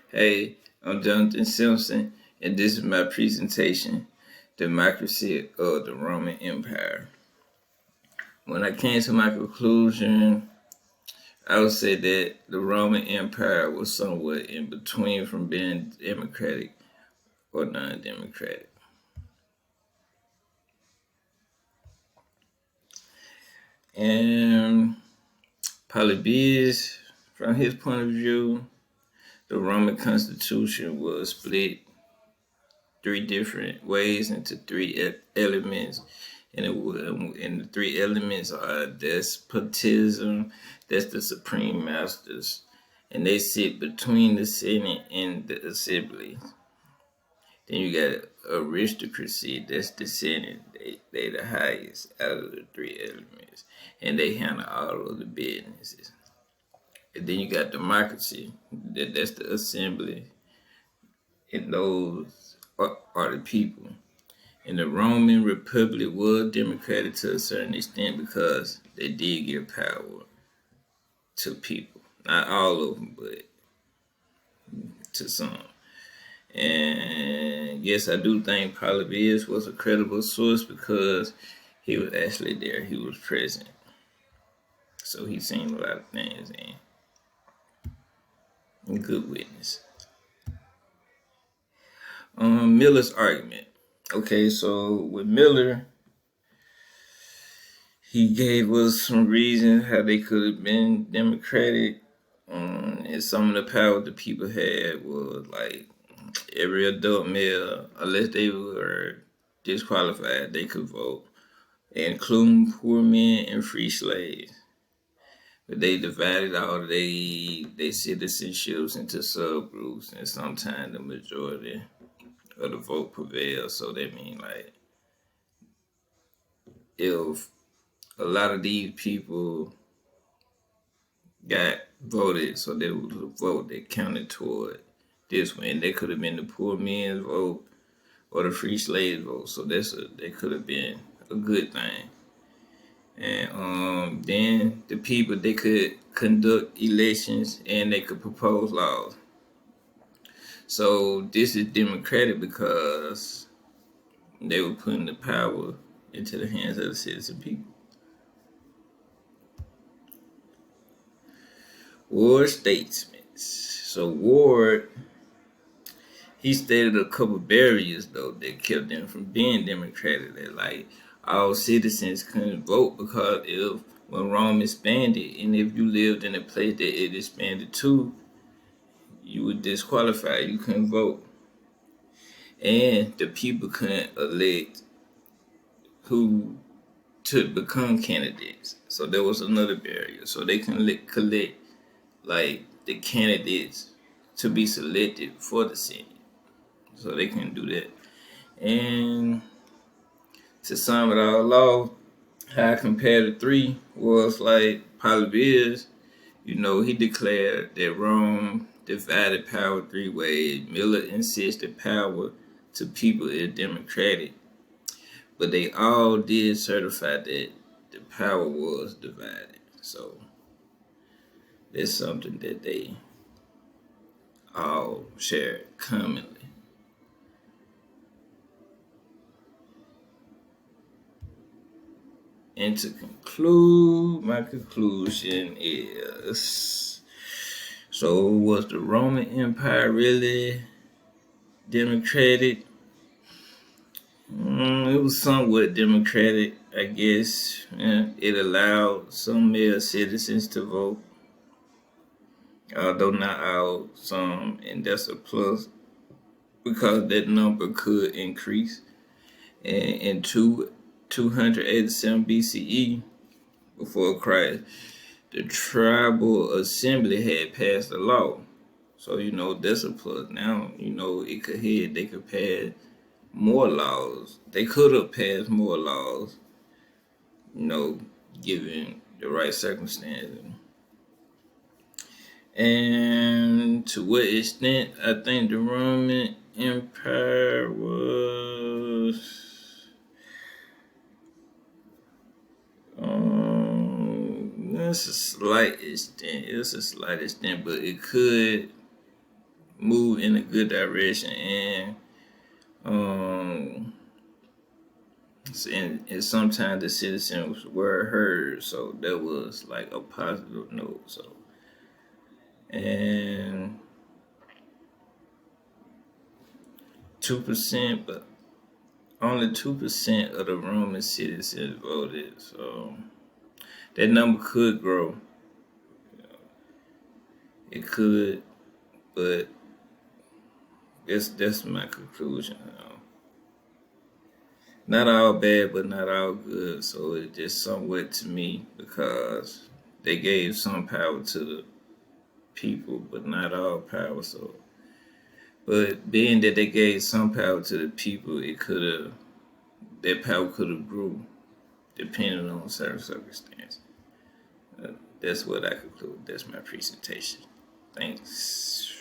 Hey, I'm Jonathan Simpson, and this is my presentation, Democracy of the Roman Empire. When I came to my conclusion, I would say that the Roman Empire was somewhat in between from being democratic or non-democratic. And Polybius, from his point of view, the Roman Constitution was split three different ways into three elements. And the three elements are despotism, that's the supreme masters, and they sit between the Senate and the Assembly. Then you got aristocracy, that's the Senate, they the highest out of the three elements, and they handle all of the businesses. And then you got democracy, that's the Assembly, and those are the people. And the Roman Republic was democratic to a certain extent because they did give power to people. Not all of them, but to some. And yes, I do think Polybius was a credible source because he was actually there. He was present. So he's seen a lot of things and good witness. Miller's argument. Okay, so with Miller, he gave us some reasons how they could have been democratic. And some of the power the people had was like every adult male, unless they were disqualified, they could vote, including poor men and free slaves. But they divided all they citizenships into subgroups, and sometimes the majority of the vote prevailed. So that means like if a lot of these people got voted, so there was a vote that counted toward this one. And they could have been the poor men's vote or the free slave vote. So that could have been a good thing. And then the people, they could conduct elections and they could propose laws. So this is democratic because they were putting the power into the hands of the citizen people. Ward statesmen. So Ward, he stated a couple barriers though that kept them from being democratic. That like all citizens couldn't vote because if when Rome expanded, and if you lived in a place that it expanded to, you were disqualified. You couldn't vote, and the people couldn't elect who to become candidates. So there was another barrier. So they couldn't collect like the candidates to be selected for the Senate. So they couldn't do that. And to sum it all off, how I compared the three was like Polybius, he declared that Rome divided power three ways. Miller insisted power to people is democratic, but they all did certify that the power was divided. So that's something that they all share commonly. And to conclude, my conclusion is, so was the Roman Empire really democratic? It was somewhat democratic, I guess. It allowed some male citizens to vote, although not all, some, and that's a plus because that number could increase. And in 287 BCE, before Christ, the tribal assembly had passed a law. So, that's a plus. Now, they could pass more laws. They could have passed more laws, given the right circumstances. And to what extent I think the Roman Empire was it's a slight extent, but it could move in a good direction, and um and sometimes the citizens were heard, so that was like a positive note. So, and 2%, but only 2% of the Roman citizens voted. So that number could grow. It could, but that's my conclusion. Not all bad, but not all good. So it's just somewhat to me because they gave some power to the people, but not all power. So, but being that they gave some power to the people, that power could have grew depending on certain circumstances. That's what I conclude. That's my presentation. Thanks.